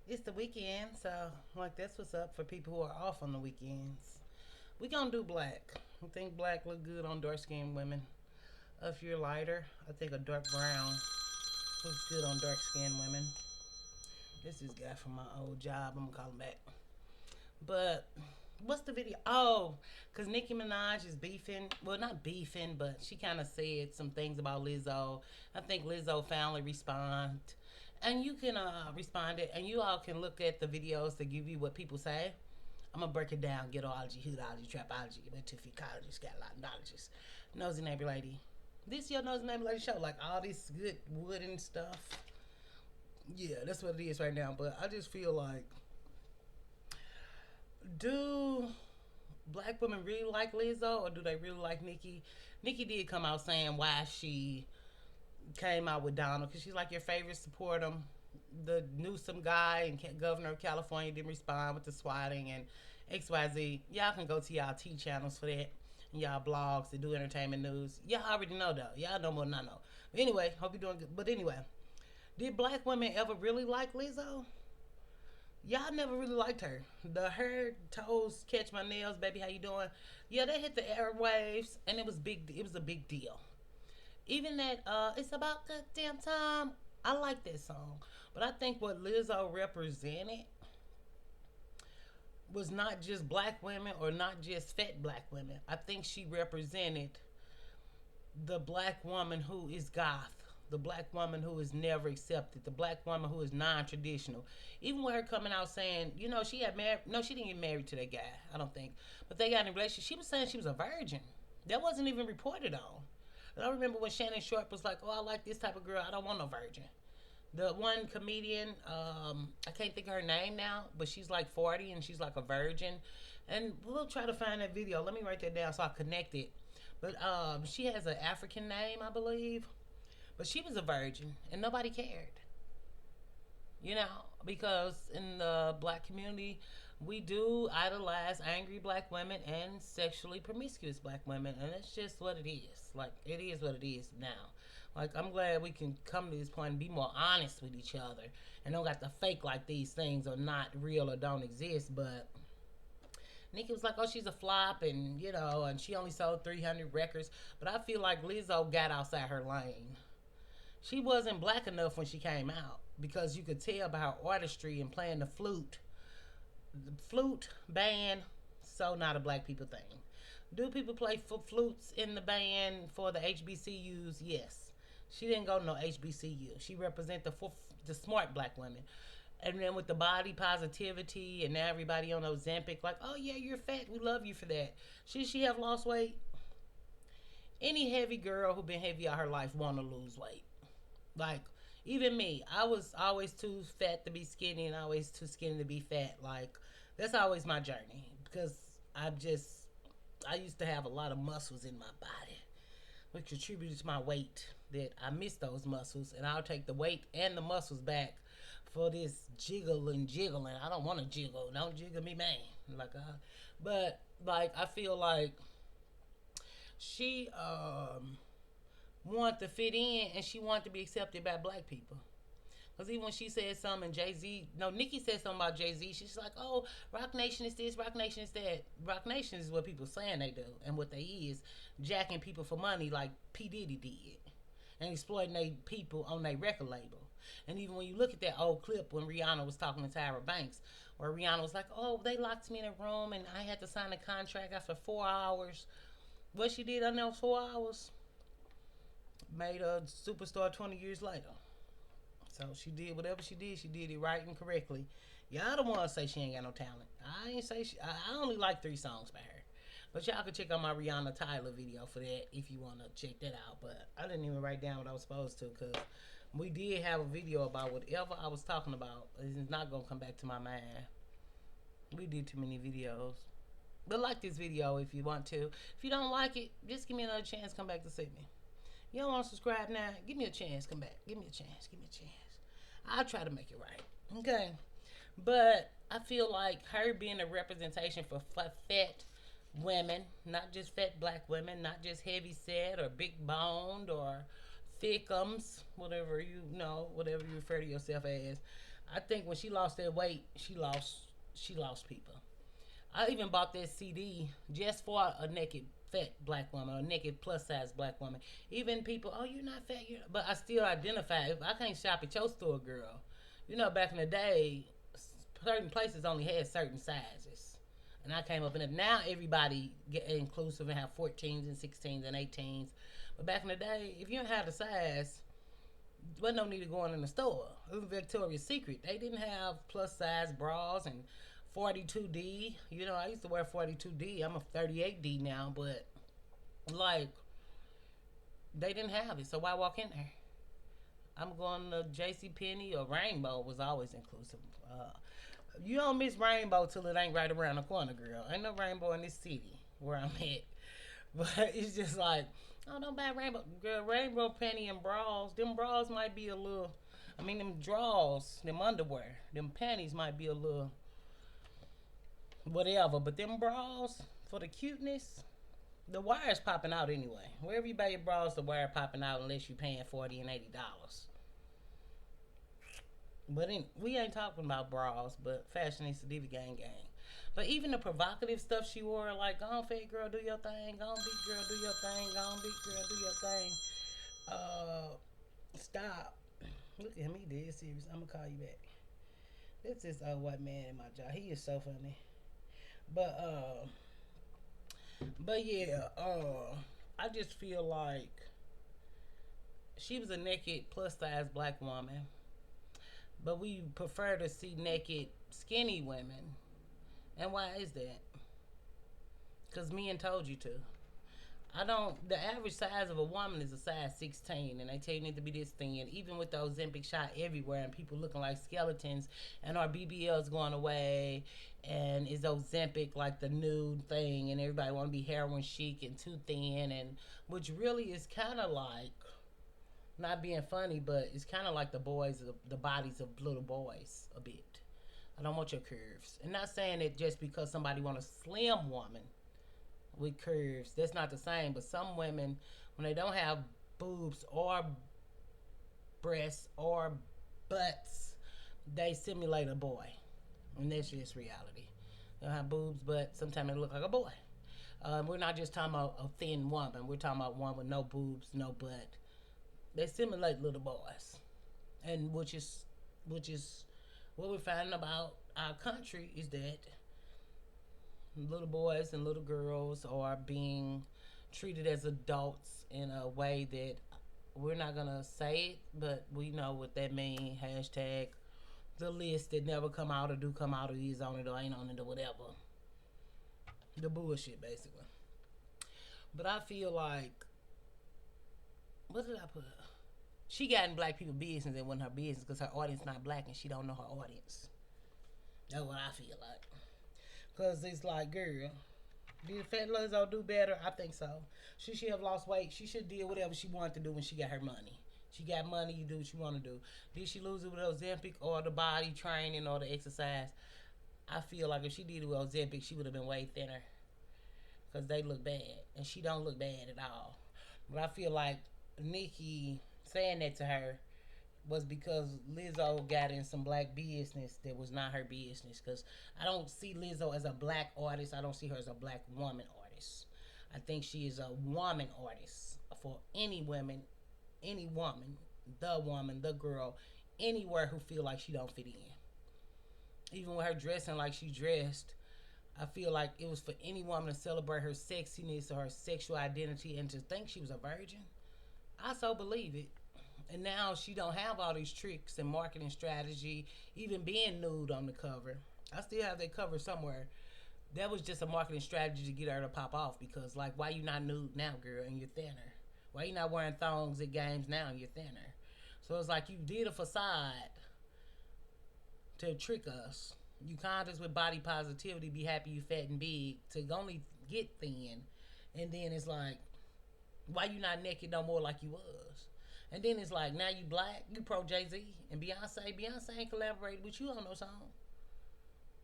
It's the weekend, so like that's what's up for people who are off on the weekends. We gonna do black. I think black look good on dark skinned women. If you're lighter, I think a dark brown looks good on dark skinned women. This is guy from my old job. I'm gonna call him back. But what's the video? Oh, because Nicki Minaj is beefing. Well, not beefing, but she kind of said some things about Lizzo. I think Lizzo finally respond. And you can respond it, and you all can look at the videos to give you what people say. I'm gonna break it down: ghettoology, hoodology, trapology, ecology, scatologies, nosy neighbor lady. This your nosy neighbor lady show, like all this good wood and stuff. Yeah, that's what it is right now. But I just feel like, do black women really like Lizzo, or do they really like Nicki? Nicki did come out saying why she came out with Donald, because she's like your favorite supporter. The Newsom guy and governor of California didn't respond with the swatting and XYZ. Y'all can go to y'all T channels for that and y'all blogs that do entertainment news. Y'all already know though. Y'all know more than I know. But anyway, hope you're doing good. But anyway, did black women ever really like Lizzo? Y'all never really liked her. The her toes catch my nails, baby. How you doing? Yeah, they hit the airwaves, and it was big. It was a big deal. Even that it's about goddamn time. I like that song, but I think what Lizzo represented was not just black women or not just fat black women. I think she represented the black woman who is goth, the black woman who is never accepted, the black woman who is non-traditional. Even with her coming out saying, she had married. No, she didn't get married to that guy. I don't think, but they got in a relationship. She was saying she was a virgin. That wasn't even reported on. And I remember when Shannon Sharp was like, "Oh, I like this type of girl. I don't want no virgin." The one comedian, I can't think of her name now, but she's like 40 and she's like a virgin. And we'll try to find that video. Let me write that down so I connect it. But she has an African name, I believe. But she was a virgin and nobody cared. Because in the black community, we do idolize angry black women and sexually promiscuous black women, and that's just what it is. Like, it is what it is now. Like, I'm glad we can come to this point and be more honest with each other and don't got to fake like these things are not real or don't exist. But Nicki was like, oh, she's a flop, and she only sold 300 records. But I feel like Lizzo got outside her lane. She wasn't black enough when she came out because you could tell by her artistry and playing the flute. The flute band, so not a black people thing. Do people play flutes in the band for the HBCUs? Yes. She didn't go to no HBCU. She represent the smart black women. And then with the body positivity and now everybody on Ozempic, like, oh yeah, you're fat. We love you for that. Should she have lost weight? Any heavy girl who been heavy all her life want to lose weight. Like, even me, I was always too fat to be skinny and always too skinny to be fat. Like, that's always my journey because I used to have a lot of muscles in my body, which contributed to my weight. That I miss those muscles, and I'll take the weight and the muscles back for this jiggle and jiggling. I don't want to jiggle. Don't jiggle me, man. But like I feel like she wanted to fit in and she wanted to be accepted by black people. Because even when she said something, Jay Z, no, Nicki said something about Jay Z, she's like, oh, Rock Nation is this, Rock Nation is that. Rock Nation is what people saying they do. And what they is jacking people for money like P. Diddy did. And exploiting they people on their record label. And even when you look at that old clip when Rihanna was talking to Tyra Banks, where Rihanna was like, oh, they locked me in a room and I had to sign a contract after 4 hours. What she did on those 4 hours made a superstar 20 years later. So she did whatever she did it right and correctly. Y'all don't want to say she ain't got no talent. I ain't say I only like 3 songs by her. But y'all can check out my Rihanna Tyler video for that if you want to check that out. But I didn't even write down what I was supposed to because we did have a video about whatever I was talking about. It's not going to come back to my mind. We did too many videos. But like this video if you want to. If you don't like it, just give me another chance. Come back to see me. You don't want to subscribe now? Give me a chance. Come back. Give me a chance. Give me a chance. I'll try to make it right. Okay. But I feel like her being a representation for fat women, not just fat black women, not just heavy set or big boned or thickums, whatever you refer to yourself as. I think when she lost that weight, she lost people. I even bought that CD just for a naked fat black woman or naked plus size black woman. Even people, oh, you're not fat, but I still identify. If I can't shop at your store, girl, back in the day, certain places only had certain sizes. And I came up in it. Now everybody get inclusive and have 14s and 16s and 18s. But back in the day, if you didn't have the size, there was no need to go in the store. It was Victoria's Secret. They didn't have plus size bras and 42D. I used to wear 42D. I'm a 38D now, but like they didn't have it. So why walk in there? I'm going to J.C. Penney or Rainbow was always inclusive. You don't miss Rainbow till it ain't right around the corner, girl. Ain't no Rainbow in this city where I'm at. But it's just like, oh, don't buy Rainbow. Girl, Rainbow Penny and bras. Them bras might be a little, them drawers, them underwear, them panties might be a little whatever. But them bras, for the cuteness, the wire's popping out anyway. Wherever you buy your bras, the wire popping out unless you paying $40 and $80. But we ain't talking about bras, but fashionista diva gang gang. But even the provocative stuff she wore, like, go on, fat girl, do your thing. Go on, big girl, do your thing. Go on, big girl, do your thing. Stop. Look at me, dead serious. I'm going to call you back. This is a white man in my job. He is so funny. But yeah, I just feel like she was a naked plus size black woman, but we prefer to see naked skinny women. And why is that? Because men told you to. I don't. The average size of a woman is a size 16, and they tell you need to be this thin. Even with the Ozempic shot everywhere, and people looking like skeletons, and our BBLs going away, and is Ozempic like the new thing, and everybody want to be heroin chic and too thin, and which really is kind of like, not being funny, but it's kind of like the bodies of little boys a bit. I don't want your curves, and not saying it just because somebody want a slim woman with curves. That's not the same. But some women, when they don't have boobs or breasts or butts, they simulate a boy. And that's just reality. They don't have boobs, but sometimes they look like a boy. We're not just talking about a thin woman. We're talking about one with no boobs, no butt. They simulate little boys. And which is what we're finding about our country is that little boys and little girls are being treated as adults in a way that we're not gonna say it, but we know what that means. Hashtag the list that never come out or do come out or is on it or ain't on it or whatever. The bullshit, basically. But I feel like, what did I put? She got in black people business and it wasn't her business because her audience not black and she don't know her audience. That's what I feel like. Because it's like, girl, did Fat Lizzo do better? I think so. Should she have lost weight? She should do whatever she wanted to do when she got her money. She got money, you do what you want to do. Did she lose it with Ozempic or the body training or the exercise? I feel like if she did it with Ozempic, she would have been way thinner. Because they look bad. And she don't look bad at all. But I feel like Nicki saying that to her was because Lizzo got in some black business that was not her business. Because I don't see Lizzo as a black artist. I don't see her as a black woman artist. I think she is a woman artist for any woman, the girl, anywhere who feel like she don't fit in. Even with her dressing like she dressed, I feel like it was for any woman to celebrate her sexiness or her sexual identity and to think she was a virgin. I so believe it. And now she don't have all these tricks and marketing strategy, even being nude on the cover. I still have that cover somewhere. That was just a marketing strategy to get her to pop off because, like, why you not nude now, girl, and you're thinner? Why you not wearing thongs at games now and you're thinner? So it's like you did a facade to trick us. You conned us with body positivity, be happy you fat and big, to only get thin. And then it's like, why you not naked no more like you was? And then it's like, now you black, you pro Jay-Z and Beyonce. Beyonce ain't collaborated with you on no song.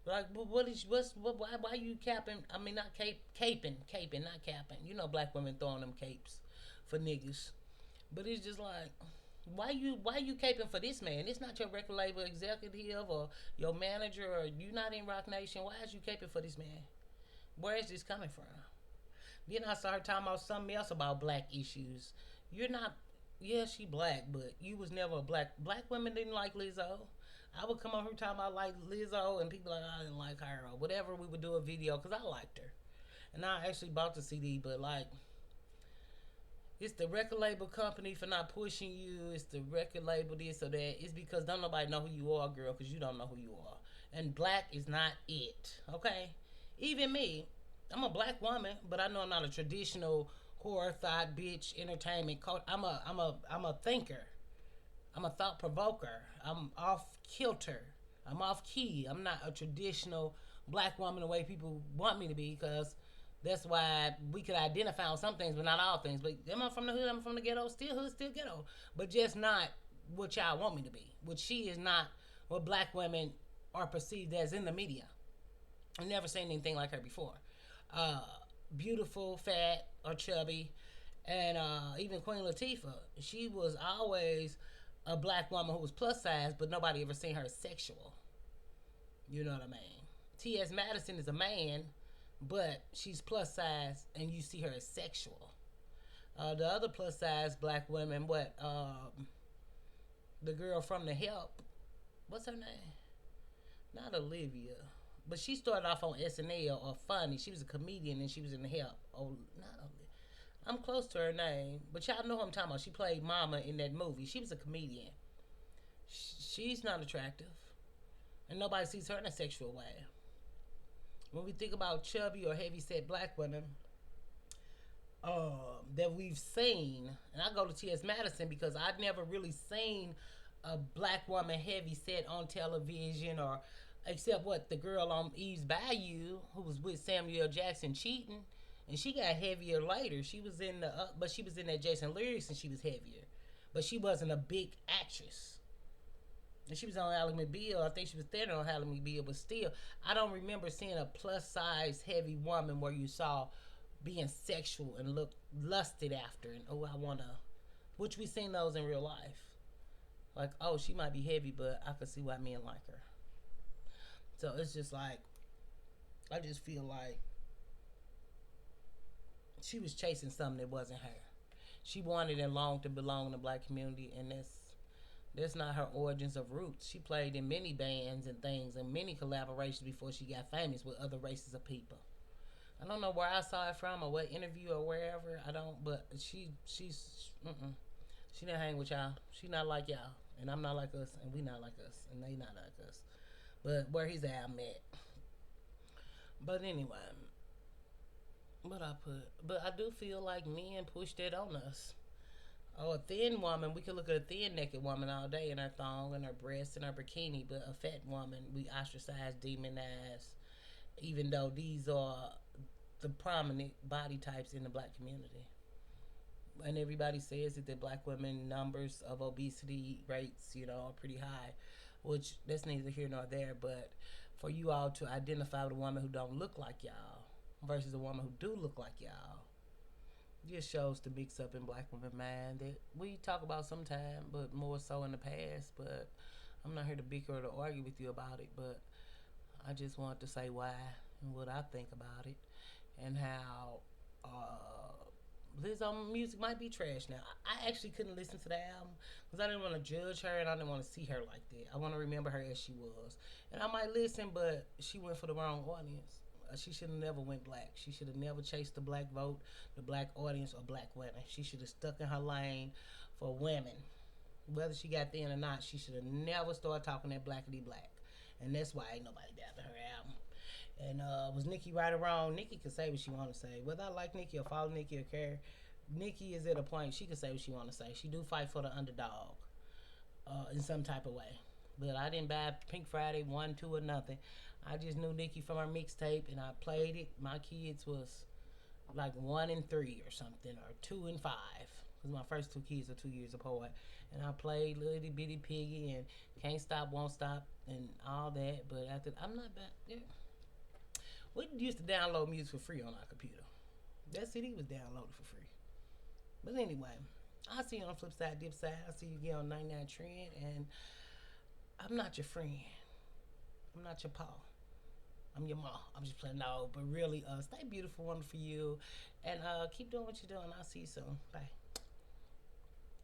Like, why you capping? I mean, not caping, not capping. You know, black women throwing them capes for niggas. But it's just like, Why you caping for this man? It's not your record label executive or your manager, or you not in Rock Nation. Why is you caping for this man? Where is this coming from? Then I started talking about something else about black issues. You're not. Yeah, she black, but you was never a black women didn't like Lizzo. I would come over here talking about like Lizzo, and people like I didn't like her or whatever. We would do a video because I liked her, and I actually bought the CD. But like, it's the record label company for not pushing you. It's the record label this or that. It's because don't nobody know who you are, girl, because you don't know who you are. And black is not it. Okay, even me, I'm a black woman, but I know I'm not a traditional horror thought bitch entertainment coach. I'm a thinker. I'm a thought provoker. I'm off kilter. I'm off key. I'm not a traditional black woman the way people want me to be because that's why we could identify on some things, but not all things. But am I from the hood? I'm from the ghetto. Still hood, still ghetto. But just not what y'all want me to be. What she is not what black women are perceived as in the media. I've never seen anything like her before. Uh, Beautiful, fat, or chubby. And even Queen Latifah, she was always a black woman who was plus size, but nobody ever seen her as sexual. You know what I mean? T.S. Madison is a man, but she's plus size, and you see her as sexual. The other plus size black women, the girl from The Help, what's her name? Not Olivia, but she started off on SNL or Funny. She was a comedian and she was in The Help. Oh, not Olivia. I'm close to her name, but y'all know who I'm talking about. She played Mama in that movie. She was a comedian. She's not attractive, and nobody sees her in a sexual way. When we think about chubby or heavy set black women that we've seen, and I go to T.S. Madison because I've never really seen a black woman heavy set on television or except what the girl on Eve's Bayou who was with Samuel Jackson cheating, and she got heavier later. She was in but she was in that Jason Lyrics and she was heavier, but she wasn't a big actress. And she was on Ally McBeal. I think she was thinner on Ally McBeal, but still, I don't remember seeing a plus size heavy woman where you saw being sexual and look lusted after and oh I wanna, which we seen those in real life. Like oh she might be heavy, but I could see why men like her. So it's just like I just feel like she was chasing something that wasn't her. She wanted and longed to belong in the black community, and that's not her origins of roots. She played in many bands and things and many collaborations before she got famous with other races of people. I don't know where I saw it from or what interview or wherever. I don't, but she didn't hang with y'all. She not like y'all, and I'm not like us, and we not like us, and they not like us. But where he's at, I'm at. But anyway, but I do feel like men pushed it on us. Oh, a thin woman, we could look at a thin naked woman all day in her thong and her breasts and her bikini, but a fat woman, we ostracize, demonize, even though these are the prominent body types in the black community. And everybody says that the black women numbers of obesity rates, are pretty high, which that's neither here nor there. But for you all to identify with a woman who don't look like y'all versus a woman who do look like y'all, just shows the mix up in black women mind that we talk about sometime, but more so in the past. But I'm not here to bicker or to argue with you about it, but I just want to say why and what I think about it and how Lizzo music might be trash now. I actually couldn't listen to the album because I didn't want to judge her and I didn't want to see her like that. I want to remember her as she was, and I might listen, but she went for the wrong audience. She should have never went black. She should have never chased the black vote, the black audience, or black women. She should have stuck in her lane for women. Whether she got thin or not, she should have never started talking that blackity black. And that's why ain't nobody down to her album. And was Nicki right or wrong? Nicki can say what she want to say. Whether I like Nicki or follow Nicki or care, Nicki is at a point she can say what she want to say. She do fight for the underdog in some type of way. But I didn't buy Pink Friday 1, 2, or nothing. I just knew Nicki from her mixtape and I played it. My kids was like 1 and 3 or something, or 2 and 5. Because my first two kids are 2 years apart. And I played Little Bitty Piggy and Can't Stop, Won't Stop and all that. But after I'm not bad. Yeah. We used to download music for free on our computer. That CD was downloaded for free. But anyway, I'll see you on the flip side, dip side. I'll see you again on 99 Trend. And I'm not your friend. I'm not your paw. I'm your mom. I'm just playing no, but really, stay beautiful, wonderful you, and keep doing what you're doing. I'll see you soon. Bye.